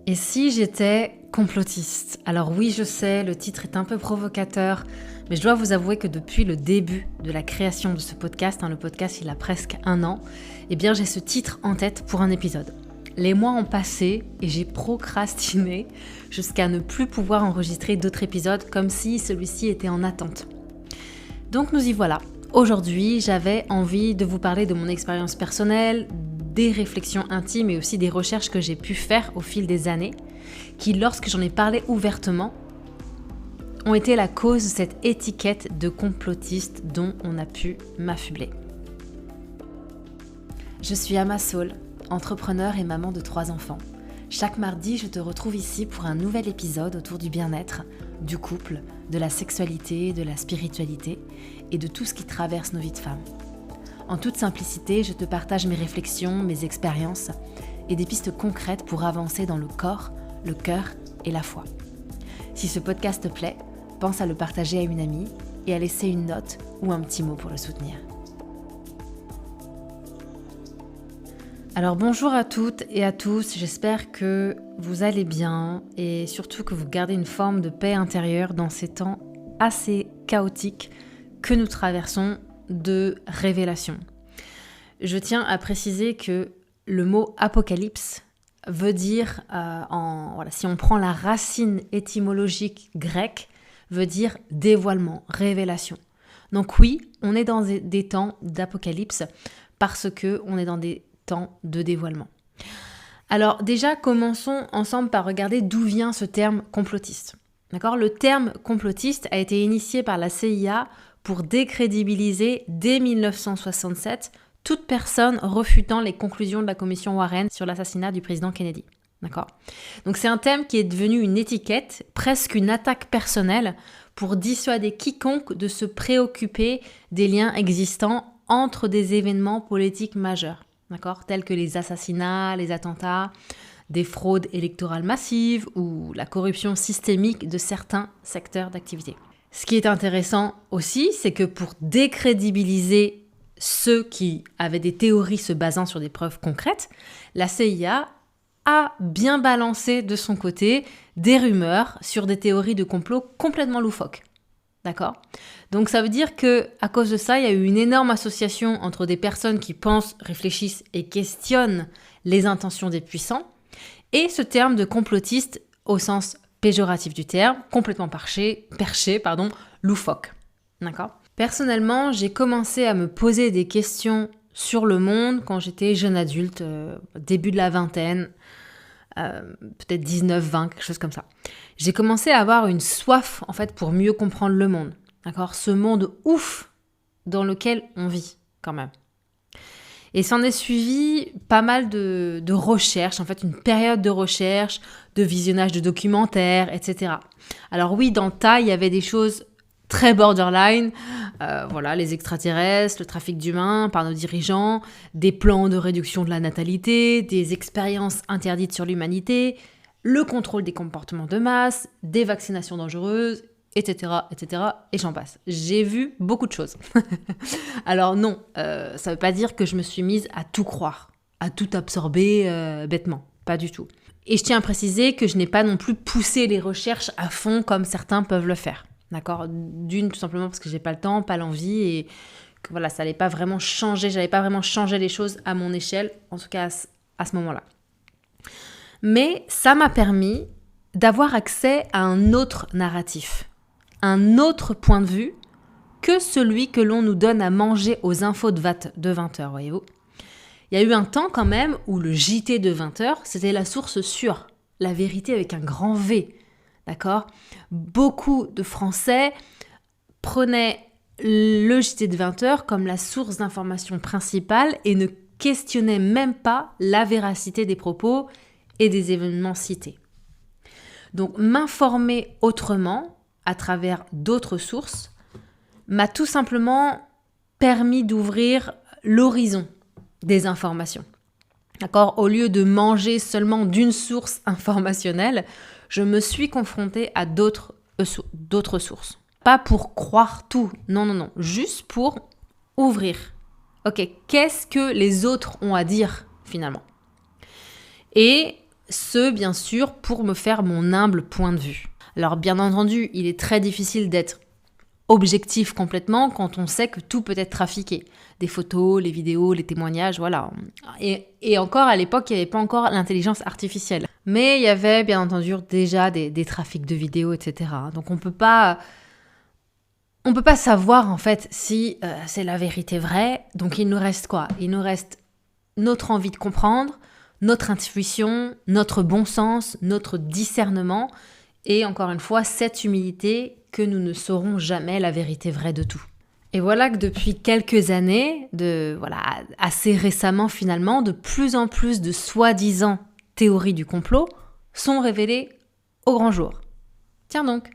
Et si j'étais complotiste? Alors oui, je sais, le titre est un peu provocateur, mais je dois vous avouer que depuis le début de la création de ce podcast, le podcast il a presque 1 an, eh bien j'ai ce titre en tête pour un épisode. Les mois ont passé et j'ai procrastiné jusqu'à ne plus pouvoir enregistrer d'autres épisodes comme si celui-ci était en attente. Donc nous y voilà. Aujourd'hui, j'avais envie de vous parler de mon expérience personnelle, des réflexions intimes et aussi des recherches que j'ai pu faire au fil des années, qui, lorsque j'en ai parlé ouvertement, ont été la cause de cette étiquette de complotiste dont on a pu m'affubler. Je suis Ama Saul, entrepreneur et maman de 3 enfants. Chaque mardi, je te retrouve ici pour un nouvel épisode autour du bien-être, du couple, de la sexualité, de la spiritualité et de tout ce qui traverse nos vies de femmes. En toute simplicité, je te partage mes réflexions, mes expériences et des pistes concrètes pour avancer dans le corps, le cœur et la foi. Si ce podcast te plaît, pense à le partager à une amie et à laisser une note ou un petit mot pour le soutenir. Alors bonjour à toutes et à tous, j'espère que vous allez bien et surtout que vous gardez une forme de paix intérieure dans ces temps assez chaotiques que nous traversons de révélation. Je tiens à préciser que le mot apocalypse veut dire, si on prend la racine étymologique grecque, veut dire dévoilement, révélation. Donc oui, on est dans des temps d'apocalypse parce que on est dans des temps de dévoilement. Alors déjà, commençons ensemble par regarder d'où vient ce terme complotiste. D'accord ? Le terme complotiste a été initié par la CIA pour décrédibiliser dès 1967 toute personne refutant les conclusions de la commission Warren sur l'assassinat du président Kennedy. D'accord ? Donc c'est un thème qui est devenu une étiquette, presque une attaque personnelle, pour dissuader quiconque de se préoccuper des liens existants entre des événements politiques majeurs, d'accord ? Tels que les assassinats, les attentats, des fraudes électorales massives ou la corruption systémique de certains secteurs d'activité. Ce qui est intéressant aussi, c'est que pour décrédibiliser ceux qui avaient des théories se basant sur des preuves concrètes, la CIA a bien balancé de son côté des rumeurs sur des théories de complot complètement loufoques. D'accord ? Donc ça veut dire que à cause de ça, il y a eu une énorme association entre des personnes qui pensent, réfléchissent et questionnent les intentions des puissants et ce terme de complotiste au sens péjoratif du terme, complètement perché, loufoque. D'accord ? Personnellement, j'ai commencé à me poser des questions sur le monde quand j'étais jeune adulte, début de la vingtaine, peut-être 19, 20, quelque chose comme ça. J'ai commencé à avoir une soif, en fait, pour mieux comprendre le monde. D'accord ? Ce monde ouf dans lequel on vit, quand même. Et s'en est suivi pas mal de recherches, en fait, une période de recherche, de visionnage de documentaires, etc. Alors oui, dans le tas, il y avait des choses très borderline, les extraterrestres, le trafic d'humains par nos dirigeants, des plans de réduction de la natalité, des expériences interdites sur l'humanité, le contrôle des comportements de masse, des vaccinations dangereuses, etc., et j'en passe. J'ai vu beaucoup de choses. Alors non, ça ne veut pas dire que je me suis mise à tout croire, à tout absorber bêtement, pas du tout. Et je tiens à préciser que je n'ai pas non plus poussé les recherches à fond comme certains peuvent le faire. D'accord ? D'une, tout simplement parce que j'ai pas le temps, pas l'envie et que voilà, ça n'allait pas vraiment changer, j'allais pas vraiment changer les choses à mon échelle, en tout cas à ce moment-là. Mais ça m'a permis d'avoir accès à un autre narratif, un autre point de vue que celui que l'on nous donne à manger aux infos de 20h, voyez-vous. Il y a eu un temps quand même où le JT de 20h, c'était la source sûre, la vérité avec un grand V. D'accord ? Beaucoup de Français prenaient le JT de 20h comme la source d'information principale et ne questionnaient même pas la véracité des propos et des événements cités. Donc m'informer autrement, à travers d'autres sources, m'a tout simplement permis d'ouvrir l'horizon des informations. D'accord ? Au lieu de manger seulement d'une source informationnelle, je me suis confrontée à d'autres sources. Pas pour croire tout, non, juste pour ouvrir. Ok, qu'est-ce que les autres ont à dire finalement ? Et Ce, bien sûr, pour me faire mon humble point de vue. Alors, bien entendu, il est très difficile d'être objectif complètement quand on sait que tout peut être trafiqué. Des photos, les vidéos, les témoignages, voilà. Et encore, à l'époque, il n'y avait pas encore l'intelligence artificielle. Mais il y avait, bien entendu, déjà des trafics de vidéos, etc. Donc, on peut pas savoir, en fait, si c'est la vérité vraie. Donc, il nous reste quoi ? Il nous reste notre envie de comprendre, notre intuition, notre bon sens, notre discernement et encore une fois, cette humilité que nous ne saurons jamais la vérité vraie de tout. Et voilà que depuis quelques années, assez récemment finalement, de plus en plus de soi-disant théories du complot sont révélées au grand jour. Tiens donc,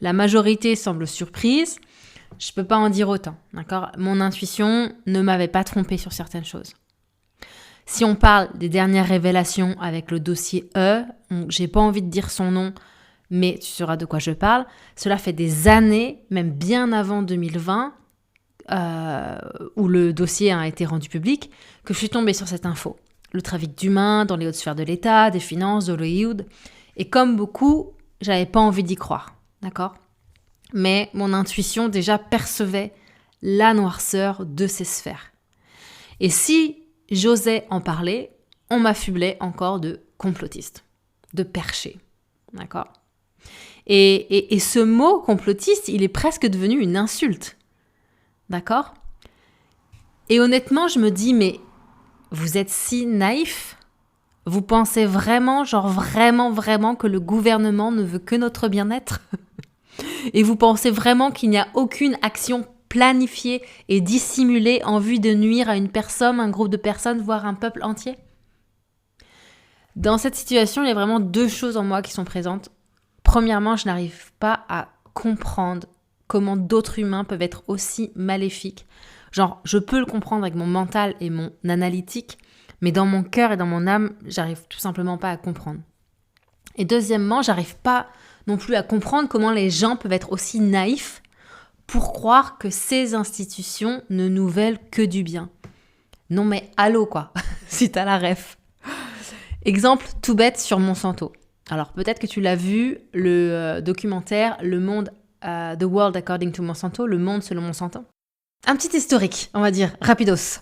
la majorité semble surprise, je ne peux pas en dire autant, d'accord ? Mon intuition ne m'avait pas trompée sur certaines choses. Si on parle des dernières révélations avec le dossier E, j'ai pas envie de dire son nom, mais tu sauras de quoi je parle, cela fait des années, même bien avant 2020, où le dossier a été rendu public, que je suis tombée sur cette info. Le trafic d'humains dans les hautes sphères de l'État, des finances, d'Hollywood. Et comme beaucoup, j'avais pas envie d'y croire, d'accord ? Mais mon intuition déjà percevait la noirceur de ces sphères. Et si j'osais en parler, on m'affublait encore de complotiste, de perché, d'accord ? Et ce mot complotiste, il est presque devenu une insulte, d'accord ? Et honnêtement, je me dis, mais vous êtes si naïf ? Vous pensez vraiment, vraiment que le gouvernement ne veut que notre bien-être ? Et vous pensez vraiment qu'il n'y a aucune action planifiée et dissimulée en vue de nuire à une personne, un groupe de personnes, voire un peuple entier ? Dans cette situation, il y a vraiment deux choses en moi qui sont présentes. Premièrement, je n'arrive pas à comprendre comment d'autres humains peuvent être aussi maléfiques. Genre, je peux le comprendre avec mon mental et mon analytique, mais dans mon cœur et dans mon âme, j'arrive tout simplement pas à comprendre. Et deuxièmement, j'arrive pas non plus à comprendre comment les gens peuvent être aussi naïfs pour croire que ces institutions ne nous veulent que du bien. Non mais allô quoi, si t'as la ref. Exemple tout bête sur Monsanto. Alors peut-être que tu l'as vu, le documentaire Le Monde, The World According to Monsanto, Le Monde selon Monsanto. Un petit historique, on va dire, rapidos.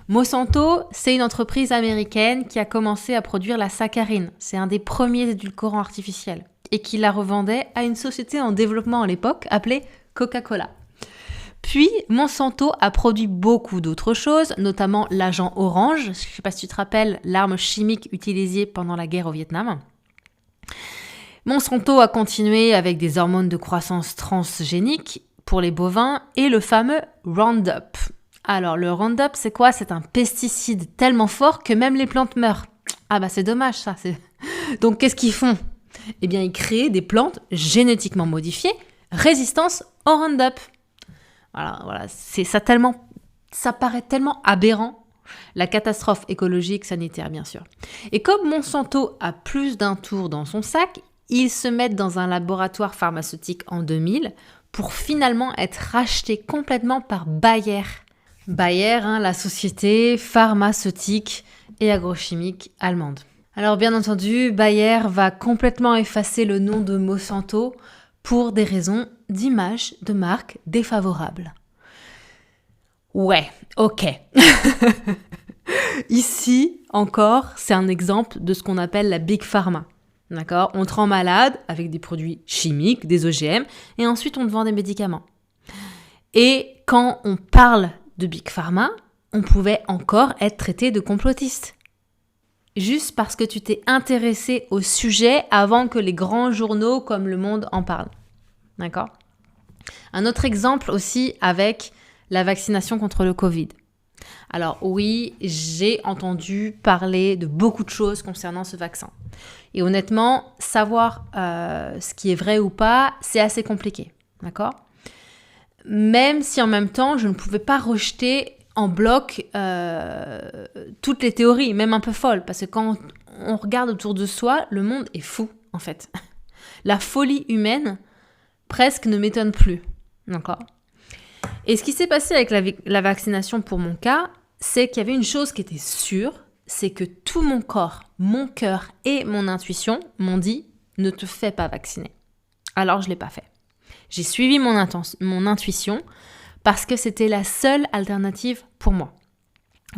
Monsanto, c'est une entreprise américaine qui a commencé à produire la saccharine. C'est un des premiers édulcorants artificiels et qui la revendait à une société en développement à l'époque appelée Coca-Cola. Puis, Monsanto a produit beaucoup d'autres choses, notamment l'agent orange, je ne sais pas si tu te rappelles, l'arme chimique utilisée pendant la guerre au Vietnam. Monsanto a continué avec des hormones de croissance transgéniques pour les bovins et le fameux Roundup. Alors, le Roundup, c'est quoi ? C'est un pesticide tellement fort que même les plantes meurent. Ah bah c'est dommage ça. Donc, qu'est-ce qu'ils font ? Eh bien, ils créent des plantes génétiquement modifiées, résistantes au Roundup. Voilà, ça paraît tellement aberrant, la catastrophe écologique, sanitaire bien sûr. Et comme Monsanto a plus d'un tour dans son sac, ils se mettent dans un laboratoire pharmaceutique en 2000 pour finalement être rachetés complètement par Bayer. Bayer, la société pharmaceutique et agrochimique allemande. Alors bien entendu, Bayer va complètement effacer le nom de Monsanto pour des raisons d'image de marque défavorables. Ouais, ok. Ici, encore, c'est un exemple de ce qu'on appelle la Big Pharma. D'accord ? On te rend malade avec des produits chimiques, des OGM, et ensuite on te vend des médicaments. Et quand on parle de Big Pharma, on pouvait encore être traité de complotiste. Juste parce que tu t'es intéressé au sujet avant que les grands journaux comme Le Monde en parlent. D'accord ? Un autre exemple aussi avec la vaccination contre le Covid. Alors oui, j'ai entendu parler de beaucoup de choses concernant ce vaccin. Et honnêtement, savoir ce qui est vrai ou pas, c'est assez compliqué. D'accord ? Même si en même temps, je ne pouvais pas rejeter en bloc toutes les théories, même un peu folles. Parce que quand on regarde autour de soi, le monde est fou, en fait. La folie humaine, presque, ne m'étonne plus. D'accord ? Et ce qui s'est passé avec la vaccination pour mon cas, c'est qu'il y avait une chose qui était sûre, c'est que tout mon corps, mon cœur et mon intuition m'ont dit « ne te fais pas vacciner ». Alors je ne l'ai pas fait. J'ai suivi mon intuition parce que c'était la seule alternative pour moi.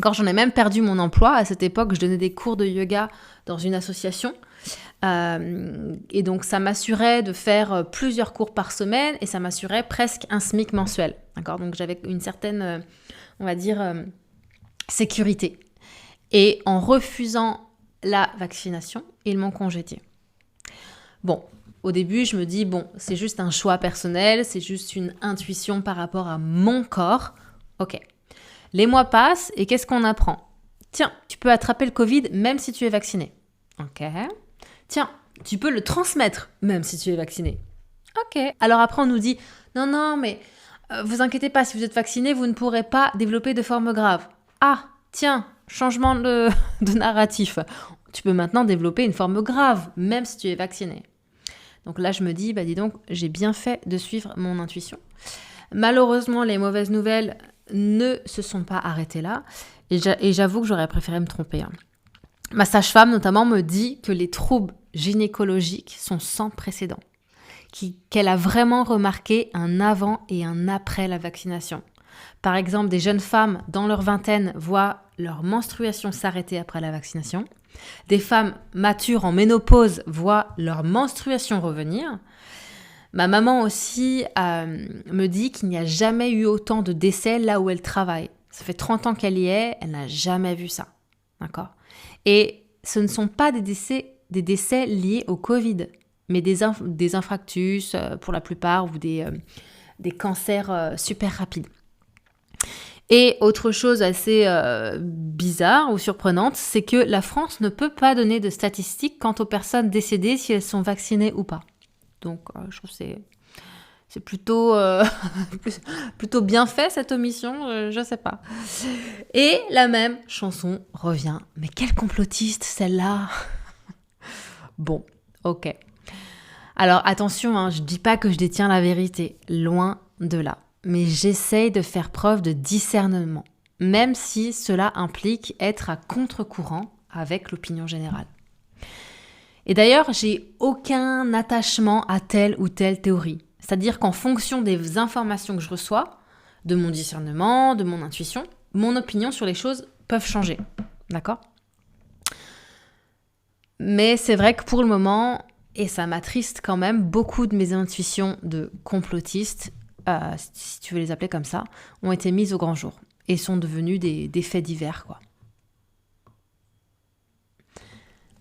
Quand j'en ai même perdu mon emploi, à cette époque, je donnais des cours de yoga dans une association. Et donc, ça m'assurait de faire plusieurs cours par semaine et ça m'assurait presque un SMIC mensuel. D'accord ? Donc, j'avais une certaine, on va dire, sécurité. Et en refusant la vaccination, ils m'ont congédiée. Bon, au début, je me dis, bon, c'est juste un choix personnel, c'est juste une intuition par rapport à mon corps. Ok. Les mois passent et qu'est-ce qu'on apprend ? Tiens, tu peux attraper le Covid même si tu es vacciné. Ok. Tiens, tu peux le transmettre même si tu es vacciné. Ok. Alors après, on nous dit, non, mais vous inquiétez pas, si vous êtes vacciné, vous ne pourrez pas développer de forme grave. Ah, tiens, changement de narratif. Tu peux maintenant développer une forme grave même si tu es vacciné. Donc là, je me dis, dis donc, j'ai bien fait de suivre mon intuition. Malheureusement, les mauvaises nouvelles ne se sont pas arrêtées là. Et j'avoue que j'aurais préféré me tromper. Ma sage-femme, notamment, me dit que les troubles gynécologiques sont sans précédent. Qu'elle a vraiment remarqué un avant et un après la vaccination. Par exemple, des jeunes femmes dans leur vingtaine voient leur menstruation s'arrêter après la vaccination. Des femmes matures en ménopause voient leur menstruation revenir. Ma maman aussi me dit qu'il n'y a jamais eu autant de décès là où elle travaille. Ça fait 30 ans qu'elle y est, elle n'a jamais vu ça. D'accord ? Et ce ne sont pas des décès liés au Covid, mais des infarctus pour la plupart ou des cancers super rapides. Et autre chose assez bizarre ou surprenante, c'est que la France ne peut pas donner de statistiques quant aux personnes décédées si elles sont vaccinées ou pas. Donc, je trouve que c'est plutôt, plutôt bien fait, cette omission, je sais pas. Et la même chanson revient. Mais quelle complotiste, celle-là. Bon, ok. Alors, attention, je dis pas que je détiens la vérité, loin de là. Mais j'essaye de faire preuve de discernement, même si cela implique être à contre-courant avec l'opinion générale. Et d'ailleurs, j'ai aucun attachement à telle ou telle théorie. C'est-à-dire qu'en fonction des informations que je reçois, de mon discernement, de mon intuition, mon opinion sur les choses peuvent changer. D'accord ? Mais c'est vrai que pour le moment, et ça m'attriste quand même, beaucoup de mes intuitions de complotistes, si tu veux les appeler comme ça, ont été mises au grand jour et sont devenues des faits divers, quoi.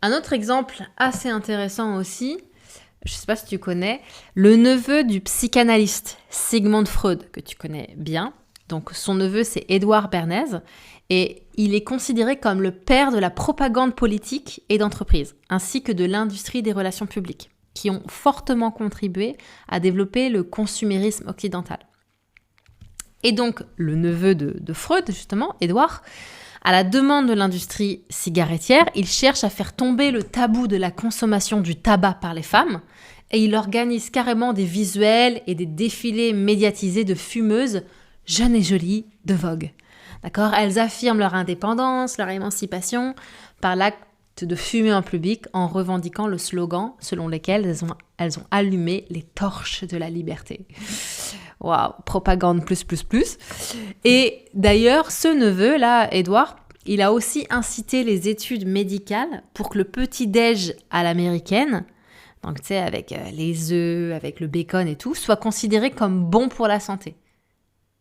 Un autre exemple assez intéressant aussi, je ne sais pas si tu connais, le neveu du psychanalyste Sigmund Freud, que tu connais bien. Donc son neveu, c'est Édouard Bernays, et il est considéré comme le père de la propagande politique et d'entreprise, ainsi que de l'industrie des relations publiques, qui ont fortement contribué à développer le consumérisme occidental. Et donc, le neveu de Freud, justement, Édouard, à la demande de l'industrie cigarettière, il cherche à faire tomber le tabou de la consommation du tabac par les femmes et il organise carrément des visuels et des défilés médiatisés de fumeuses jeunes et jolies de Vogue. D'accord ? Elles affirment leur indépendance, leur émancipation par l'acte de fumer en public en revendiquant le slogan selon lequel elles ont allumé les torches de la liberté. Waouh, propagande plus. Et d'ailleurs, ce neveu-là, Édouard, il a aussi incité les études médicales pour que le petit-déj à l'américaine, donc tu sais, avec les œufs, avec le bacon et tout, soit considéré comme bon pour la santé.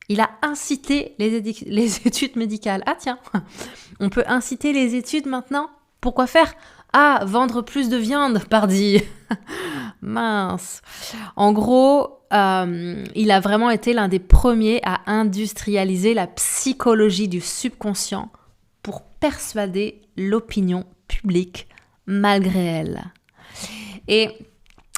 Il a incité les études médicales. Ah tiens, on peut inciter les études maintenant ? Pourquoi faire ? Ah, vendre plus de viande, pardi. Mince. En gros, il a vraiment été l'un des premiers à industrialiser la psychologie du subconscient pour persuader l'opinion publique malgré elle. Et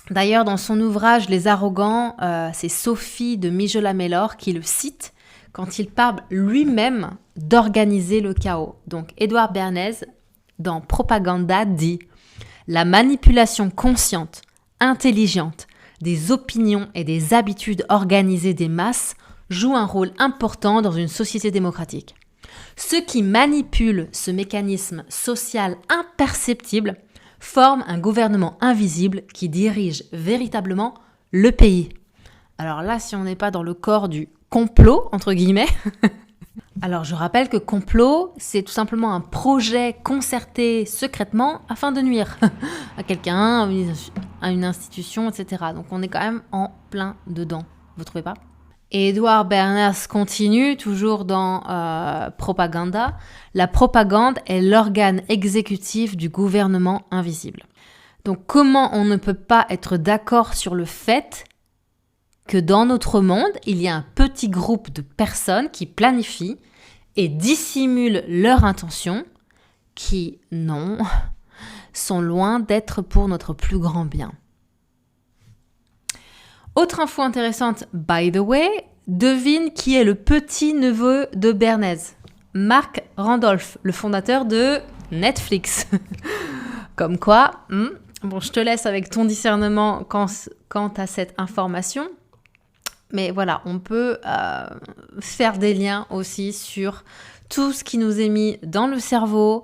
d'ailleurs, dans son ouvrage « Les Arrogants », c'est Sophie de Mijola-Mellor qui le cite quand il parle lui-même d'organiser le chaos. Donc, Édouard Bernays, dans Propaganda, dit « La manipulation consciente, intelligente, des opinions et des habitudes organisées des masses joue un rôle important dans une société démocratique. Ceux qui manipulent ce mécanisme social imperceptible forment un gouvernement invisible qui dirige véritablement le pays. Alors là, si on n'est pas dans le corps du complot, entre guillemets, alors je rappelle que complot, c'est tout simplement un projet concerté secrètement afin de nuire à quelqu'un, à une institution, etc. Donc on est quand même en plein dedans, vous trouvez pas ? Et Edward Bernays continue, toujours dans Propaganda. La propagande est l'organe exécutif du gouvernement invisible. Donc comment on ne peut pas être d'accord sur le fait que dans notre monde, il y a un petit groupe de personnes qui planifient et dissimulent leurs intentions, qui, non, sont loin d'être pour notre plus grand bien. Autre info intéressante, by the way, devine qui est le petit-neveu de Bernays. Mark Randolph, le fondateur de Netflix. Comme quoi, bon, je te laisse avec ton discernement quant à cette information. Mais voilà, on peut faire des liens aussi sur tout ce qui nous est mis dans le cerveau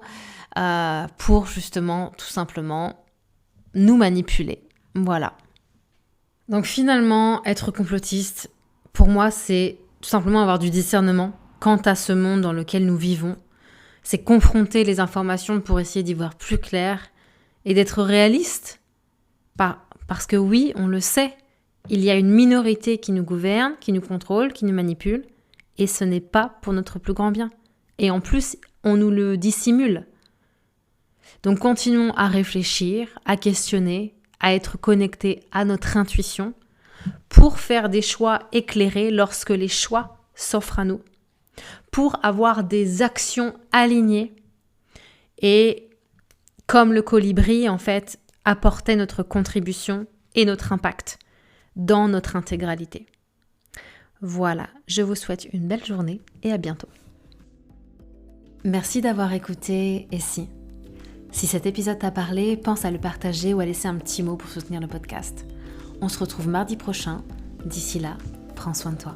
pour justement, tout simplement, nous manipuler. Voilà. Donc finalement, être complotiste, pour moi, c'est tout simplement avoir du discernement quant à ce monde dans lequel nous vivons. C'est confronter les informations pour essayer d'y voir plus clair et d'être réaliste. Parce que oui, on le sait, il y a une minorité qui nous gouverne, qui nous contrôle, qui nous manipule, et ce n'est pas pour notre plus grand bien. Et en plus, on nous le dissimule. Donc continuons à réfléchir, à questionner, à être connectés à notre intuition pour faire des choix éclairés lorsque les choix s'offrent à nous, pour avoir des actions alignées et, comme le colibri, en fait, apporter notre contribution et notre impact dans notre intégralité. Voilà, je vous souhaite une belle journée et à bientôt. Merci d'avoir écouté et si cet épisode t'a parlé, pense à le partager ou à laisser un petit mot pour soutenir le podcast. On se retrouve mardi prochain. D'ici là, prends soin de toi.